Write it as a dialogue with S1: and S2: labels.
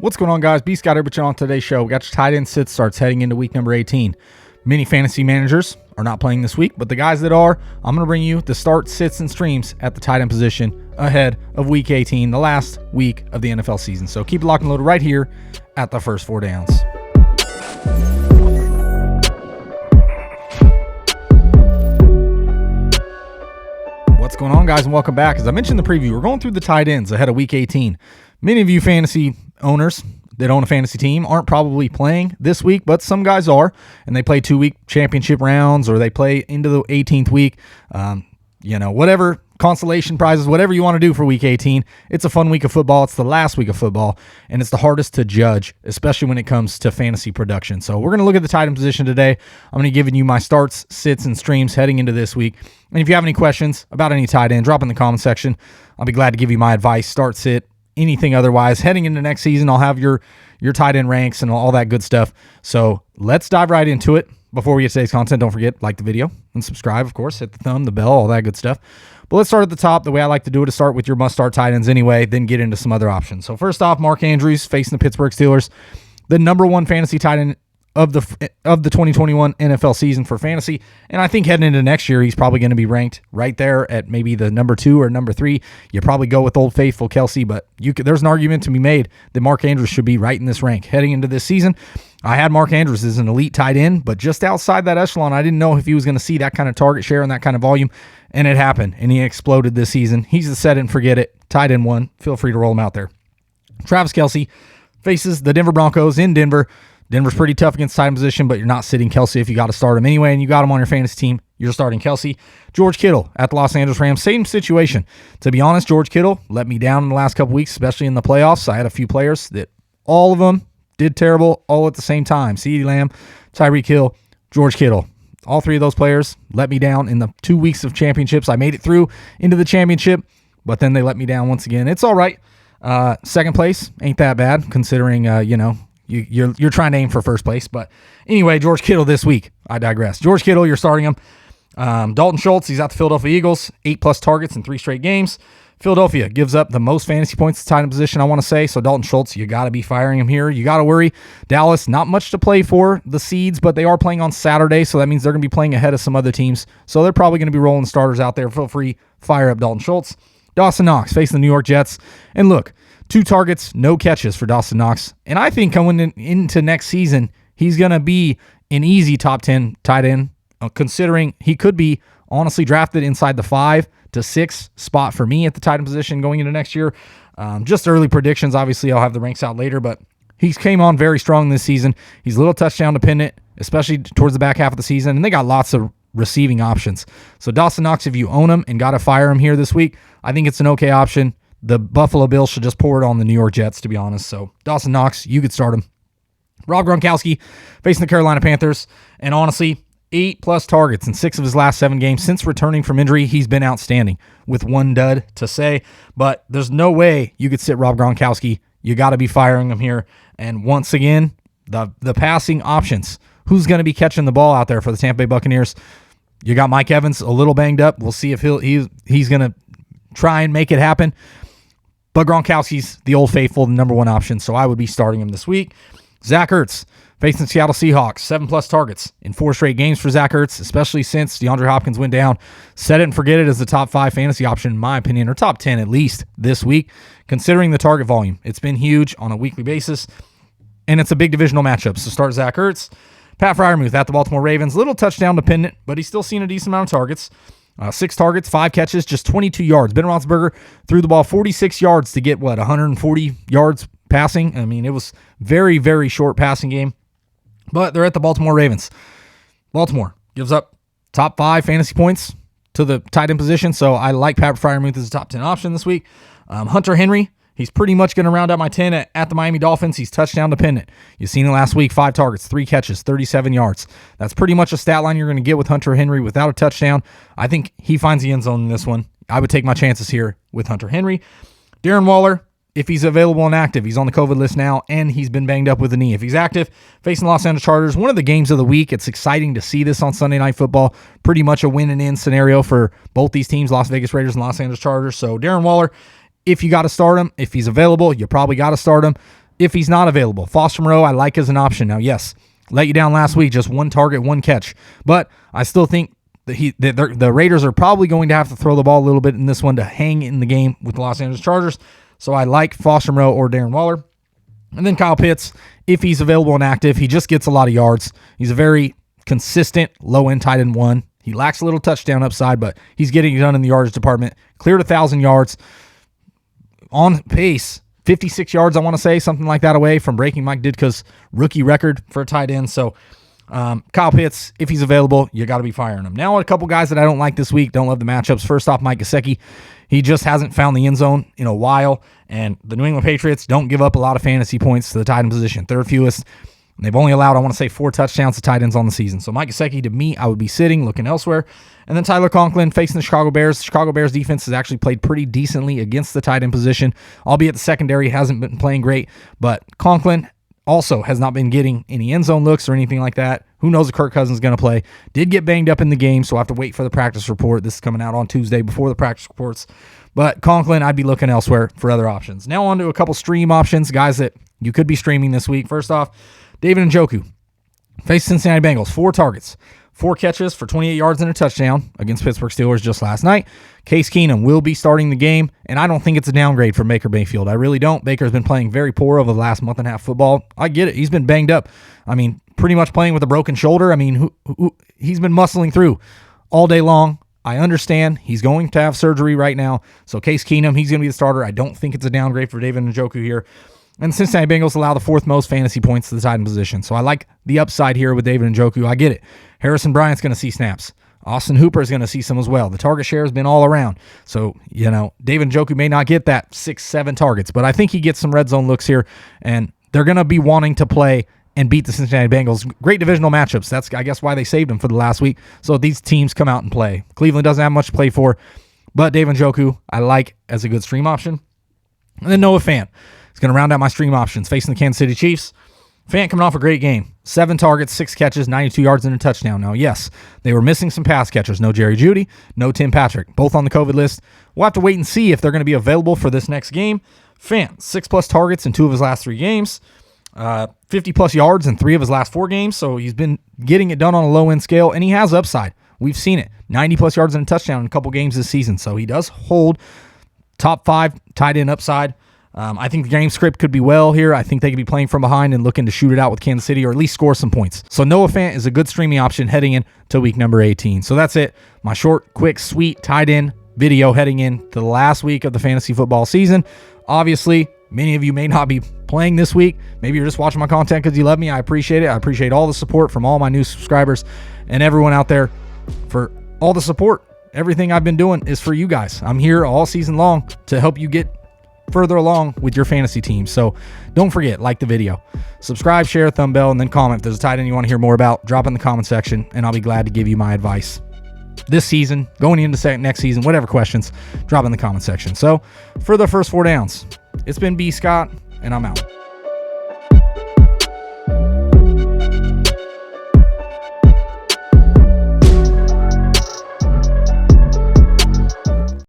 S1: What's going on, guys? B. Scott Herbert on today's show. We got your tight end sit starts heading into week number 18. Many fantasy managers are not playing this week, but the guys that are, I'm going to bring you the start, sits, and streams at the tight end position ahead of week 18, the last week of the NFL season. So keep it locked and loaded right here at the first four downs. What's going on, guys, and welcome back. As I mentioned in the preview, we're going through the tight ends ahead of week 18. Many of you fantasy owners that own a fantasy team aren't probably playing this week, but some guys are, and they play 2-week championship rounds, or they play into the 18th week. Whatever consolation prizes, whatever you want to do for week 18. It's a fun week of football. It's the last week of football, and it's the hardest to judge, especially when it comes to fantasy production. So we're going to look at the tight end position today. I'm going to give you my starts, sits, and streams heading into this week. And if you have any questions about any tight end, drop in the comment section. I'll be glad to give you my advice, start, sit, anything otherwise. Heading into next season, I'll have your tight end ranks and all that good stuff. So let's dive right into it. Before we get to today's content, don't forget, like the video and subscribe, of course. Hit the thumb, the bell, all that good stuff. But let's start at the top. The way I like to do it is start with your must-start tight ends anyway, then get into some other options. So first off, Mark Andrews facing the Pittsburgh Steelers, the number one fantasy tight end of the 2021 NFL season for fantasy. And I think heading into next year, he's probably going to be ranked right there at maybe the number 2 or number 3. You probably go with Old Faithful Kelsey, but there's an argument to be made that Mark Andrews should be right in this rank. Heading into this season, I had Mark Andrews as an elite tight end, but just outside that echelon, I didn't know if he was going to see that kind of target share and that kind of volume, and it happened, and he exploded this season. He's the set it and forget it tight end one. Feel free to roll him out there. Travis Kelce faces the Denver Broncos in Denver. Denver's pretty tough against tight end position, but you're not sitting Kelce if you got to start him anyway, and you got him on your fantasy team. You're starting Kelce. George Kittle at the Los Angeles Rams, same situation. To be honest, George Kittle let me down in the last couple weeks, especially in the playoffs. I had a few players that all of them did terrible all at the same time. CeeDee Lamb, Tyreek Hill, George Kittle. All three of those players let me down in the 2 weeks of championships. I made it through into the championship, but then they let me down once again. It's all right. Second place ain't that bad considering, you're trying to aim for first place. But anyway, George Kittle this week. I digress. George Kittle, you're starting him. Dalton Schultz, he's at the Philadelphia Eagles, 8+ targets in 3 straight games. Philadelphia gives up the most fantasy points to tight end position, I want to say. So Dalton Schultz, you got to be firing him here. You got to worry. Dallas, not much to play for, the seeds, but they are playing on Saturday, so that means they're going to be playing ahead of some other teams. So they're probably going to be rolling starters out there. Feel free, fire up Dalton Schultz. Dawson Knox facing the New York Jets. And look, 2 targets, no catches for Dawson Knox. And I think going into next season, he's going to be an easy top 10 tight end, considering he could be honestly drafted inside the 5 to 6 spot for me at the tight end position going into next year. Just early predictions. Obviously, I'll have the ranks out later, but he came on very strong this season. He's a little touchdown dependent, especially towards the back half of the season, and they got lots of receiving options. So Dawson Knox, if you own him and got to fire him here this week, I think it's an okay option. The Buffalo Bills should just pour it on the New York Jets, to be honest. So Dawson Knox, you could start him. Rob Gronkowski facing the Carolina Panthers, and honestly, 8+ targets in 6 of his last 7 games since returning from injury. He's been outstanding with 1 dud to say, but there's no way you could sit Rob Gronkowski. You got to be firing him here. And once again, the passing options. Who's going to be catching the ball out there for the Tampa Bay Buccaneers? You got Mike Evans a little banged up. We'll see if he's going to try and make it happen. But Gronkowski's the old faithful, the number 1 option, so I would be starting him this week. Zach Ertz facing Seattle Seahawks, 7+ targets in 4 straight games for Zach Ertz, especially since DeAndre Hopkins went down. Set it and forget it as the top 5 fantasy option, in my opinion, or top 10 at least this week, considering the target volume. It's been huge on a weekly basis, and it's a big divisional matchup. So start Zach Ertz. Pat Freiermuth at the Baltimore Ravens, little touchdown dependent, but he's still seen a decent amount of targets. 6 targets, 5 catches, just 22 yards. Ben Roethlisberger threw the ball 46 yards to get, 140 yards passing? I mean, it was very, very short passing game. But they're at the Baltimore Ravens. Baltimore gives up top 5 fantasy points to the tight end position, so I like Pat Freiermuth as a top 10 option this week. Hunter Henry, he's pretty much going to round out my 10 at the Miami Dolphins. He's touchdown dependent. You've seen it last week, 5 targets, 3 catches, 37 yards. That's pretty much a stat line you're going to get with Hunter Henry without a touchdown. I think he finds the end zone in this one. I would take my chances here with Hunter Henry. Darren Waller, if he's available and active, he's on the COVID list now, and he's been banged up with a knee. If he's active, facing the Los Angeles Chargers, one of the games of the week. It's exciting to see this on Sunday Night Football. Pretty much a win-and-in scenario for both these teams, Las Vegas Raiders and Los Angeles Chargers. So Darren Waller, if you got to start him, if he's available, you probably got to start him. if he's not available. Foster Moreau, I like as an option. Now, yes, let you down last week, just 1 target, 1 catch. But I still think that the Raiders are probably going to have to throw the ball a little bit in this one to hang in the game with the Los Angeles Chargers. So I like Foster Moreau or Darren Waller. And then Kyle Pitts, if he's available and active, he just gets a lot of yards. He's a very consistent low-end tight end one. He lacks a little touchdown upside, but he's getting it done in the yardage department. Cleared 1,000 yards. On pace, 56 yards, I want to say, something like that away from breaking Mike Ditka's rookie record for a tight end. So Kyle Pitts, if he's available, you got to be firing him. Now, a couple guys that I don't like this week, don't love the matchups. First off, Mike Gesicki. He just hasn't found the end zone in a while, and the New England Patriots don't give up a lot of fantasy points to the tight end position. Third fewest. And they've only allowed, I want to say, 4 touchdowns to tight ends on the season. So Mike Gesicki, to me, I would be sitting, looking elsewhere. And then Tyler Conklin facing the Chicago Bears. The Chicago Bears defense has actually played pretty decently against the tight end position, albeit the secondary hasn't been playing great. But Conklin also has not been getting any end zone looks or anything like that. Who knows if Kirk Cousins is going to play. Did get banged up in the game, so I have to wait for the practice report. This is coming out on Tuesday before the practice reports. But Conklin, I'd be looking elsewhere for other options. Now on to a couple stream options, guys that you could be streaming this week. First off, David Njoku. Faced Cincinnati Bengals, 4 targets, 4 catches for 28 yards and a touchdown against Pittsburgh Steelers just last night. Case Keenum will be starting the game, and I don't think it's a downgrade for Baker Mayfield. I really don't. Baker's been playing very poor over the last month and a half football. I get it. He's been banged up. I mean, pretty much playing with a broken shoulder. I mean, he's been muscling through all day long. I understand he's going to have surgery right now. So Case Keenum, he's going to be the starter. I don't think it's a downgrade for David Njoku here. And Cincinnati Bengals allow the 4th most fantasy points to the tight end position. So I like the upside here with David Njoku. I get it. Harrison Bryant's going to see snaps. Austin Hooper is going to see some as well. The target share has been all around. So, David Njoku may not get that 6-7 targets, but I think he gets some red zone looks here, and they're going to be wanting to play and beat the Cincinnati Bengals. Great divisional matchups. That's, I guess, why they saved him for the last week. So these teams come out and play. Cleveland doesn't have much to play for, but David Njoku I like as a good stream option. And then Noah Fant. It's going to round out my stream options. Facing the Kansas City Chiefs. Fant coming off a great game. 7 targets, 6 catches, 92 yards, and a touchdown. Now, yes, they were missing some pass catchers. No Jerry Jeudy, no Tim Patrick. Both on the COVID list. We'll have to wait and see if they're going to be available for this next game. Fant, 6+ targets in 2 of his last 3 games. 50+ yards in 3 of his last 4 games. So he's been getting it done on a low-end scale, and he has upside. We've seen it. 90+ yards and a touchdown in a couple games this season. So he does hold top 5 tight end upside. I think the game script could be well here. I think they could be playing from behind and looking to shoot it out with Kansas City or at least score some points. So Noah Fant is a good streaming option heading into week number 18. So that's it. My short, quick, sweet tight end video heading into the last week of the fantasy football season. Obviously, many of you may not be playing this week. Maybe you're just watching my content because you love me. I appreciate it. I appreciate all the support from all my new subscribers and everyone out there for all the support. Everything I've been doing is for you guys. I'm here all season long to help you get further along with your fantasy team. So don't forget, like the video, subscribe, share, thumb bell, and then comment. If there's a tight end you want to hear more about, drop in the comment section, and I'll be glad to give you my advice this season, going into next season, whatever questions, drop in the comment section. So for the first 4 downs, it's been B. Scott, and I'm out.